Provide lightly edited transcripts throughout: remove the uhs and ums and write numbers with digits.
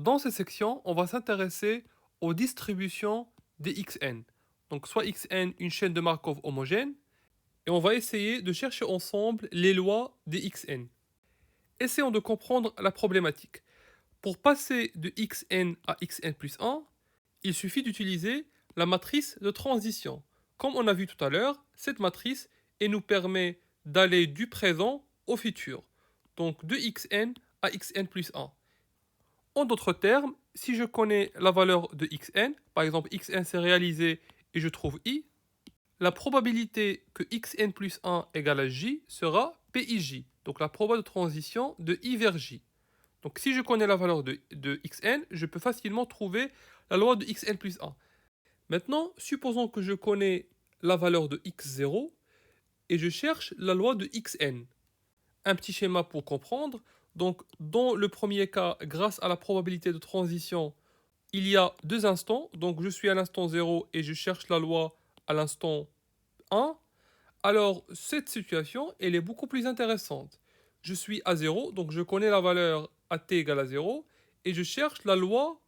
Dans cette section, on va s'intéresser aux distributions des Xn. Donc soit Xn, une chaîne de Markov homogène, et on va essayer de chercher ensemble les lois des Xn. Essayons de comprendre la problématique. Pour passer de Xn à Xn plus 1, il suffit d'utiliser la matrice de transition. Comme on a vu tout à l'heure, cette matrice nous permet d'aller du présent au futur. Donc de Xn à Xn plus 1. En d'autres termes, si je connais la valeur de Xn, par exemple Xn s'est réalisé et je trouve I, la probabilité que Xn plus 1 égale à J sera PIJ, donc la probabilité de transition de I vers J. Donc si je connais la valeur de Xn, je peux facilement trouver la loi de Xn plus 1. Maintenant, supposons que je connais la valeur de X0 et je cherche la loi de Xn. Un petit schéma pour comprendre. Donc, dans le premier cas, grâce à la probabilité de transition, il y a deux instants. Donc, je suis à l'instant 0 et je cherche la loi à l'instant 1. Alors, cette situation, elle est beaucoup plus intéressante. Je suis à 0, donc je connais la valeur à t égale à 0, et je cherche la loi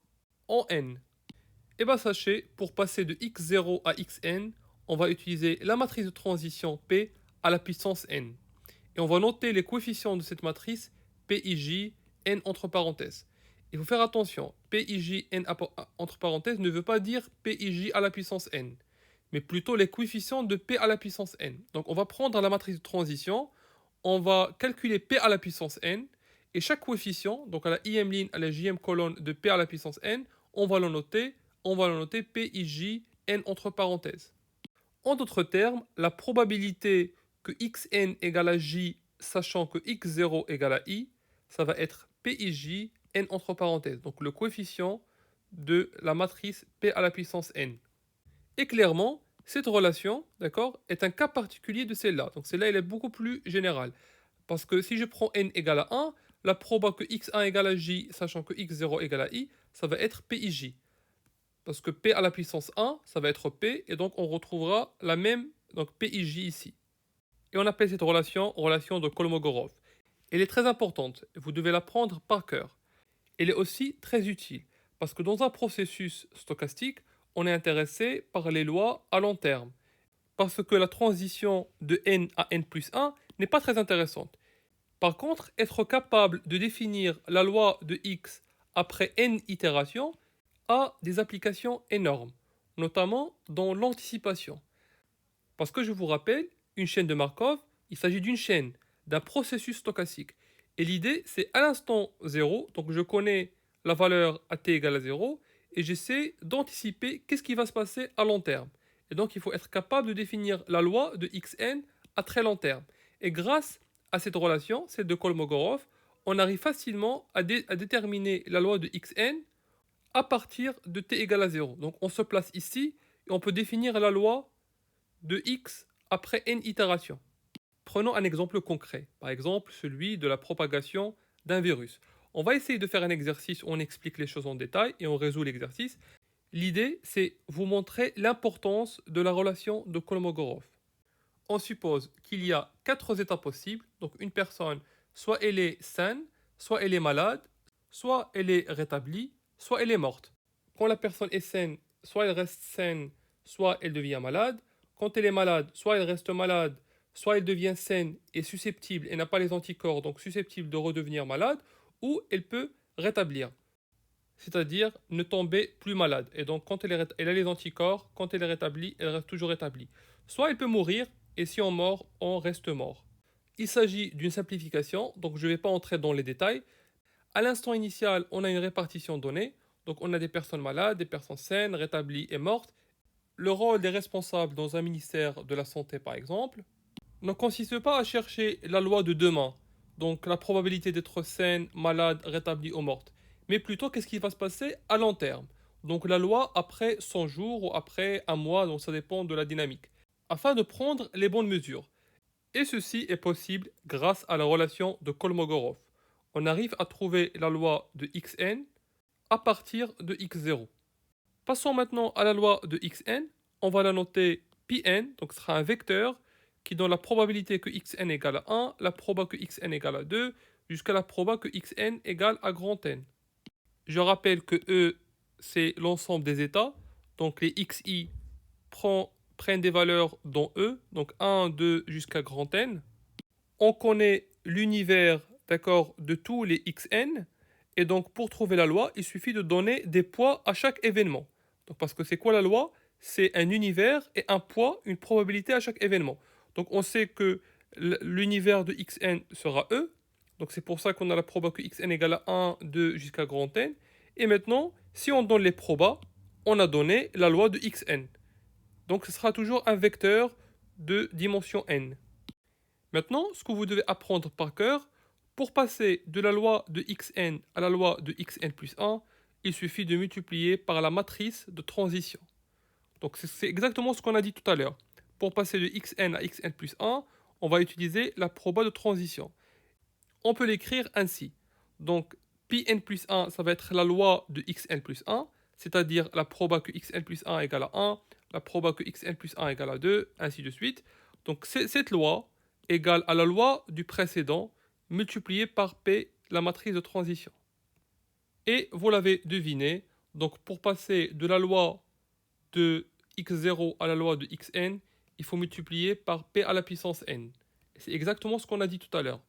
en n. Et bien, sachez, pour passer de x0 à xn, on va utiliser la matrice de transition p à la puissance n. Et on va noter les coefficients de cette matrice PIJ, n entre parenthèses. Il faut faire attention, PIJ, n entre parenthèses ne veut pas dire PIJ à la puissance n, mais plutôt les coefficients de p à la puissance n. Donc on va prendre la matrice de transition, on va calculer p à la puissance n, et chaque coefficient, donc à la im ligne, à la jm colonne de p à la puissance n, on va le noter PIJ, n entre parenthèses. En d'autres termes, la probabilité que xn égale à j, sachant que x0 égale à i, ça va être PIJ, n entre parenthèses, donc le coefficient de la matrice p à la puissance n. Et clairement, cette relation, d'accord, est un cas particulier de celle-là. Donc celle-là, elle est beaucoup plus générale. Parce que si je prends n égale à 1, la proba que x1 égale à j, sachant que x0 égale à i, ça va être PIJ. Parce que p à la puissance 1, ça va être p, et donc on retrouvera la même, donc PIJ ici. Et on appelle cette relation de Kolmogorov. Elle est très importante, vous devez la prendre par cœur. Elle est aussi très utile, parce que dans un processus stochastique, on est intéressé par les lois à long terme. Parce que la transition de n à n plus 1 n'est pas très intéressante. Par contre, être capable de définir la loi de x après n itérations a des applications énormes, notamment dans l'anticipation. Parce que je vous rappelle, une chaîne de Markov, il s'agit d'une chaîne, d'un processus stochastique. Et l'idée, c'est à l'instant 0, donc je connais la valeur à t égale à 0, et j'essaie d'anticiper qu'est-ce qui va se passer à long terme. Et donc il faut être capable de définir la loi de xn à très long terme. Et grâce à cette relation, celle de Kolmogorov, on arrive facilement à déterminer la loi de xn à partir de t égale à 0. Donc on se place ici et on peut définir la loi de x après n itérations. Prenons un exemple concret, par exemple celui de la propagation d'un virus. On va essayer de faire un exercice où on explique les choses en détail et on résout l'exercice. L'idée, c'est vous montrer l'importance de la relation de Kolmogorov. On suppose qu'il y a 4 états possibles. Donc une personne, soit elle est saine, soit elle est malade, soit elle est rétablie, soit elle est morte. Quand la personne est saine, soit elle reste saine, soit elle devient malade. Quand elle est malade, soit elle reste malade, soit elle devient saine et susceptible et n'a pas les anticorps, donc susceptible de redevenir malade, ou elle peut rétablir, c'est-à-dire ne tomber plus malade. Et donc quand elle a les anticorps, quand elle est rétablie, elle reste toujours rétablie. Soit elle peut mourir, et si on meurt, on reste mort. Il s'agit d'une simplification, donc je ne vais pas entrer dans les détails. À l'instant initial, on a une répartition donnée, donc on a des personnes malades, des personnes saines, rétablies et mortes. Le rôle des responsables dans un ministère de la Santé, par exemple, ne consiste pas à chercher la loi de demain, donc la probabilité d'être saine, malade, rétablie ou morte, mais plutôt qu'est-ce qui va se passer à long terme. Donc la loi après 100 jours ou après un mois, donc ça dépend de la dynamique, afin de prendre les bonnes mesures. Et ceci est possible grâce à la relation de Kolmogorov. On arrive à trouver la loi de xn à partir de x0. Passons maintenant à la loi de xn. On va la noter Pn, donc ce sera un vecteur qui donne la probabilité que xn égale à 1, la probabilité que xn égale à 2, jusqu'à la probabilité que xn égale à grand N. Je rappelle que E, c'est l'ensemble des états. Donc les xi prennent des valeurs dans E, donc 1, 2 jusqu'à grand N. On connaît l'univers, d'accord, de tous les xn. Et donc pour trouver la loi, il suffit de donner des poids à chaque événement. Donc parce que c'est quoi la loi? C'est un univers et un poids, une probabilité à chaque événement. Donc on sait que l'univers de xn sera E. Donc c'est pour ça qu'on a la proba que xn égale à 1, 2 jusqu'à grand N. Et maintenant, si on donne les probas, on a donné la loi de xn. Donc ce sera toujours un vecteur de dimension n. Maintenant, ce que vous devez apprendre par cœur, pour passer de la loi de xn à la loi de xn plus 1, il suffit de multiplier par la matrice de transition. Donc c'est exactement ce qu'on a dit tout à l'heure. Pour passer de xn à xn plus 1, on va utiliser la proba de transition. On peut l'écrire ainsi. Donc Pn plus 1, ça va être la loi de xn plus 1, c'est-à-dire la proba que xn plus 1 égale à 1, la proba que xn plus 1 égale à 2, ainsi de suite. Donc cette loi égale à la loi du précédent multipliée par P, la matrice de transition. Et vous l'avez deviné, donc pour passer de la loi de x0 à la loi de xn, il faut multiplier par P à la puissance n. C'est exactement ce qu'on a dit tout à l'heure.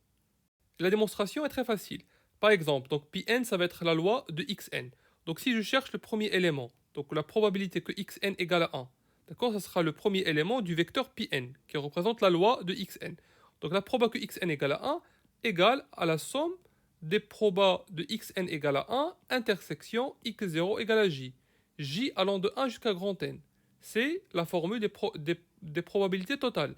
La démonstration est très facile. Par exemple, donc Pn, ça va être la loi de xn. Donc si je cherche le premier élément, donc la probabilité que xn égale à 1, d'accord, ça sera le premier élément du vecteur Pn, qui représente la loi de xn. Donc la proba que xn égale à 1 égale à la somme des probas de xn égale à 1 intersection x0 égale à j. J allant de 1 jusqu'à grand N. C'est la formule des probabilités totales.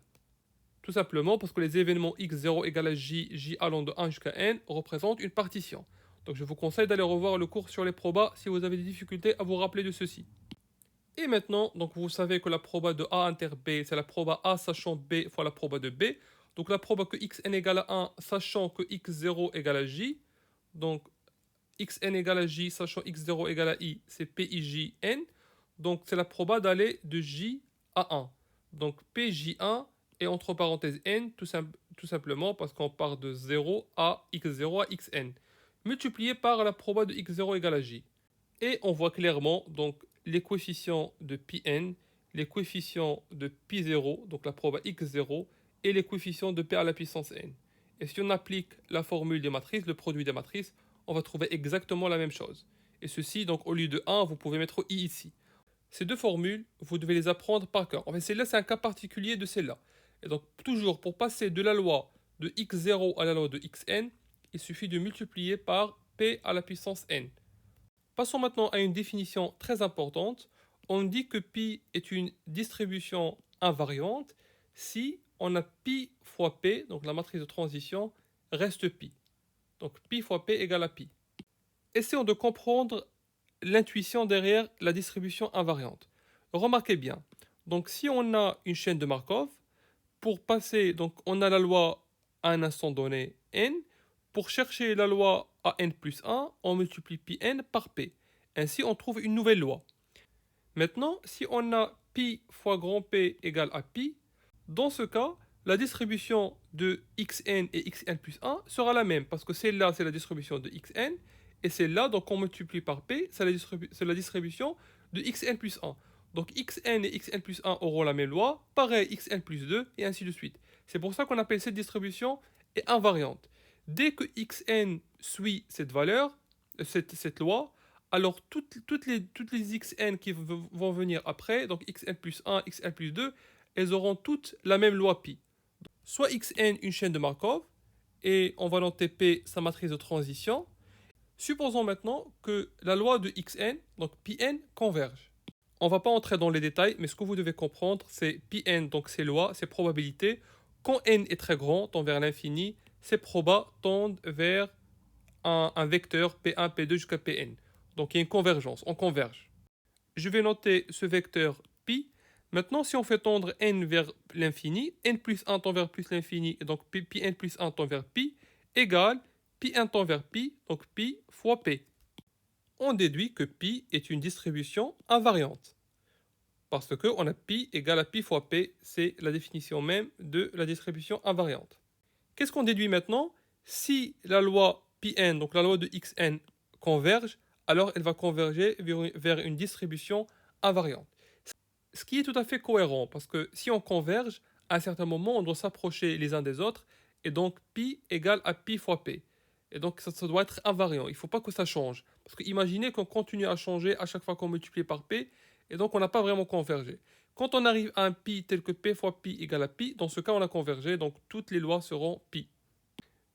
Tout simplement parce que les événements x0 égale à j, j allant de 1 jusqu'à n, représentent une partition. Donc je vous conseille d'aller revoir le cours sur les probas si vous avez des difficultés à vous rappeler de ceci. Et maintenant, donc vous savez que la proba de A inter B, c'est la proba A sachant B fois la proba de B. Donc la proba que xn égale à 1 sachant que x0 égale à j. Donc xn égale à j sachant x0 égale à i, c'est pijn. Donc c'est la proba d'aller de j à 1. Donc pj1 et entre parenthèses n, tout simplement parce qu'on part de 0 à x0 à xn, multiplié par la proba de x0 égale à j. Et on voit clairement donc les coefficients de Pn, les coefficients de Pi0, donc la proba x0, et les coefficients de P à la puissance n. Et si on applique la formule des matrices, le produit des matrices, on va trouver exactement la même chose. Et ceci, donc au lieu de 1, vous pouvez mettre i ici. Ces deux formules, vous devez les apprendre par cœur. En fait, celle-là, c'est un cas particulier de celle-là. Et donc, toujours, pour passer de la loi de x0 à la loi de xn, il suffit de multiplier par P à la puissance n. Passons maintenant à une définition très importante. On dit que pi est une distribution invariante si on a pi fois p, donc la matrice de transition, reste pi. Donc pi fois p égale à pi. Essayons de comprendre l'intuition derrière la distribution invariante. Remarquez bien, donc si on a une chaîne de Markov, pour passer, donc on a la loi à un instant donné n, pour chercher la loi à n plus 1, on multiplie pi n par p. Ainsi, on trouve une nouvelle loi. Maintenant, si on a pi fois grand P égale à pi, dans ce cas, la distribution de xn et xn plus 1 sera la même, parce que celle-là, c'est la distribution de xn, et celle-là, donc on multiplie par p, c'est la distribution de xn plus 1. Donc xn et xn plus 1 auront la même loi, pareil xn plus 2, et ainsi de suite. C'est pour ça qu'on appelle cette distribution invariante. Dès que xn suit cette valeur, cette loi, alors toutes les xn qui vont venir après, donc xn plus 1, xn plus 2, elles auront toutes la même loi pi. Soit xn une chaîne de Markov, et on va noter p sa matrice de transition. Supposons maintenant que la loi de xn, donc Pn, converge. On ne va pas entrer dans les détails, mais ce que vous devez comprendre, c'est Pn, donc ces lois, ces probabilités. Quand n est très grand, tend vers l'infini, ces probas tendent vers un vecteur P1, P2 jusqu'à Pn. Donc il y a une convergence, on converge. Je vais noter ce vecteur pi. Maintenant, si on fait tendre n vers l'infini, n plus 1 tend vers plus l'infini, et donc pi n plus 1 tend vers pi, égale pi 1 tend vers pi, donc pi fois p. On déduit que pi est une distribution invariante. Parce qu'on a pi égale à pi fois p, c'est la définition même de la distribution invariante. Qu'est-ce qu'on déduit maintenant? Si la loi Pn, donc la loi de xn, converge, alors elle va converger vers une distribution invariante. Ce qui est tout à fait cohérent, parce que si on converge, à un certain moment, on doit s'approcher les uns des autres, et donc pi égale à pi fois p. Et donc ça doit être invariant, il ne faut pas que ça change. Parce que imaginez qu'on continue à changer à chaque fois qu'on multiplie par p, et donc on n'a pas vraiment convergé. Quand on arrive à un pi tel que p fois pi égale à pi, dans ce cas on a convergé, donc toutes les lois seront pi.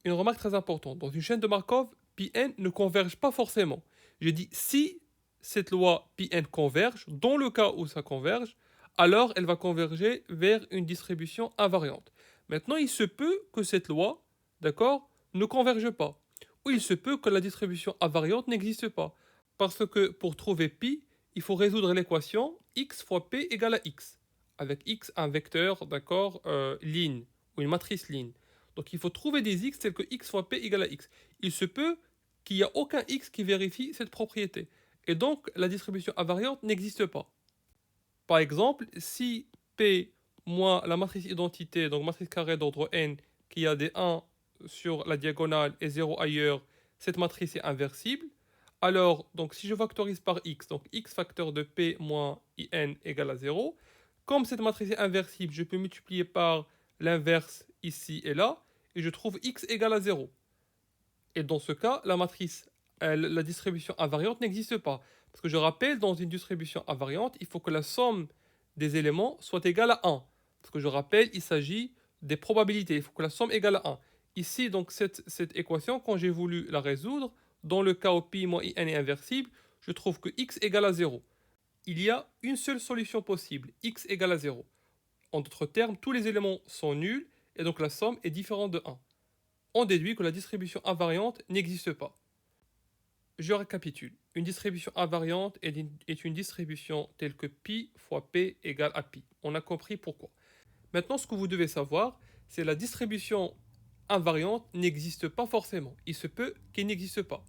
Une remarque très importante, dans une chaîne de Markov, Pn ne converge pas forcément. J'ai dit si cette loi Pn converge, dans le cas où ça converge, alors elle va converger vers une distribution invariante. Maintenant, il se peut que cette loi, d'accord, ne converge pas. Ou il se peut que la distribution invariante n'existe pas. Parce que pour trouver pi, il faut résoudre l'équation x fois p égale à x. Avec x un vecteur, d'accord, ligne, ou une matrice ligne. Donc il faut trouver des x tels que x fois p égale à x. Il se peut qu'il n'y a aucun x qui vérifie cette propriété. Et donc la distribution invariante n'existe pas. Par exemple, si p moins la matrice identité, donc matrice carrée d'ordre n, qui a des 1 sur la diagonale et 0 ailleurs, cette matrice est inversible. Alors, donc si je factorise par x, donc x facteur de p moins in égale à 0, comme cette matrice est inversible, je peux multiplier par l'inverse ici et là, et je trouve x égale à 0. Et dans ce cas, la matrice, la distribution invariante n'existe pas. Parce que je rappelle, dans une distribution invariante, il faut que la somme des éléments soit égale à 1. Parce que je rappelle, il s'agit des probabilités. Il faut que la somme égale à 1. Ici, donc, cette équation, quand j'ai voulu la résoudre, dans le cas où pi moins in est inversible, je trouve que x égale à 0. Il y a une seule solution possible, x égale à 0. En d'autres termes, tous les éléments sont nuls, et donc la somme est différente de 1. On déduit que la distribution invariante n'existe pas. Je récapitule. Une distribution invariante est une distribution telle que pi fois p égale à pi. On a compris pourquoi. Maintenant, ce que vous devez savoir, c'est que la distribution invariante n'existe pas forcément. Il se peut qu'elle n'existe pas.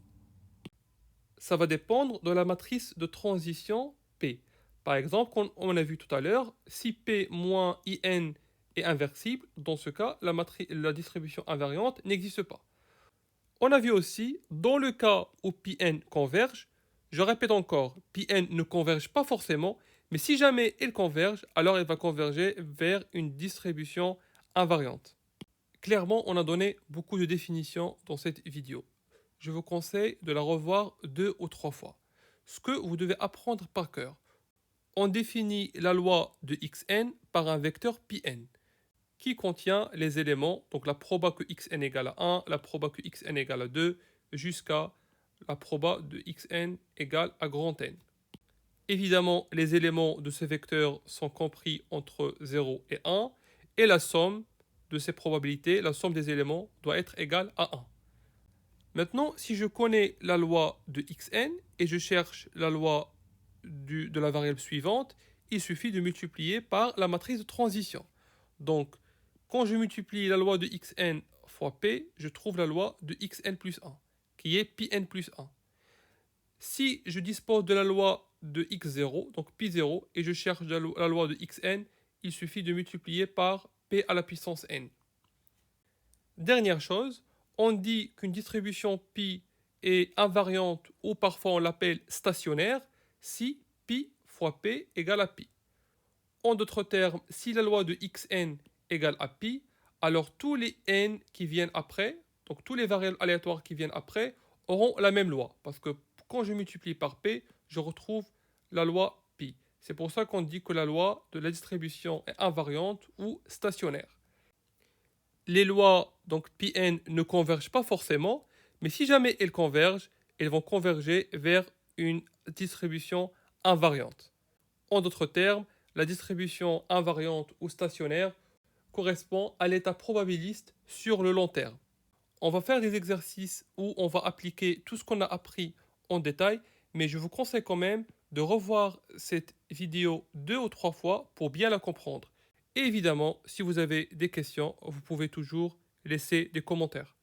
Ça va dépendre de la matrice de transition P. Par exemple, comme on a vu tout à l'heure, si P moins IN est inversible, dans ce cas, la distribution invariante n'existe pas. On a vu aussi, dans le cas où Pn converge, je répète encore, Pn ne converge pas forcément, mais si jamais elle converge, alors elle va converger vers une distribution invariante. Clairement, on a donné beaucoup de définitions dans cette vidéo. Je vous conseille de la revoir 2 ou 3 fois. Ce que vous devez apprendre par cœur. On définit la loi de xn par un vecteur Pn qui contient les éléments, donc la proba que xn égale à 1, la proba que xn égale à 2, jusqu'à la proba de xn égale à grand N. Évidemment, les éléments de ce vecteur sont compris entre 0 et 1, et la somme de ces probabilités, la somme des éléments, doit être égale à 1. Maintenant, si je connais la loi de xn et je cherche la loi de la variable suivante, il suffit de multiplier par la matrice de transition. Donc, quand je multiplie la loi de xn fois p, je trouve la loi de xn plus 1, qui est Pn plus 1. Si je dispose de la loi de x0, donc pi0, et je cherche la loi de xn, il suffit de multiplier par p à la puissance n. Dernière chose, on dit qu'une distribution pi est invariante ou parfois on l'appelle stationnaire si pi fois p égale à pi. En d'autres termes, si la loi de xn égale à pi, alors tous les n qui viennent après, donc tous les variables aléatoires qui viennent après, auront la même loi. Parce que quand je multiplie par p, je retrouve la loi pi. C'est pour ça qu'on dit que la loi de la distribution est invariante ou stationnaire. Les lois, donc Pn, ne convergent pas forcément, mais si jamais elles convergent, elles vont converger vers une distribution invariante. En d'autres termes, la distribution invariante ou stationnaire correspond à l'état probabiliste sur le long terme. On va faire des exercices où on va appliquer tout ce qu'on a appris en détail, mais je vous conseille quand même de revoir cette vidéo 2 ou 3 fois pour bien la comprendre. Et évidemment, si vous avez des questions, vous pouvez toujours laisser des commentaires.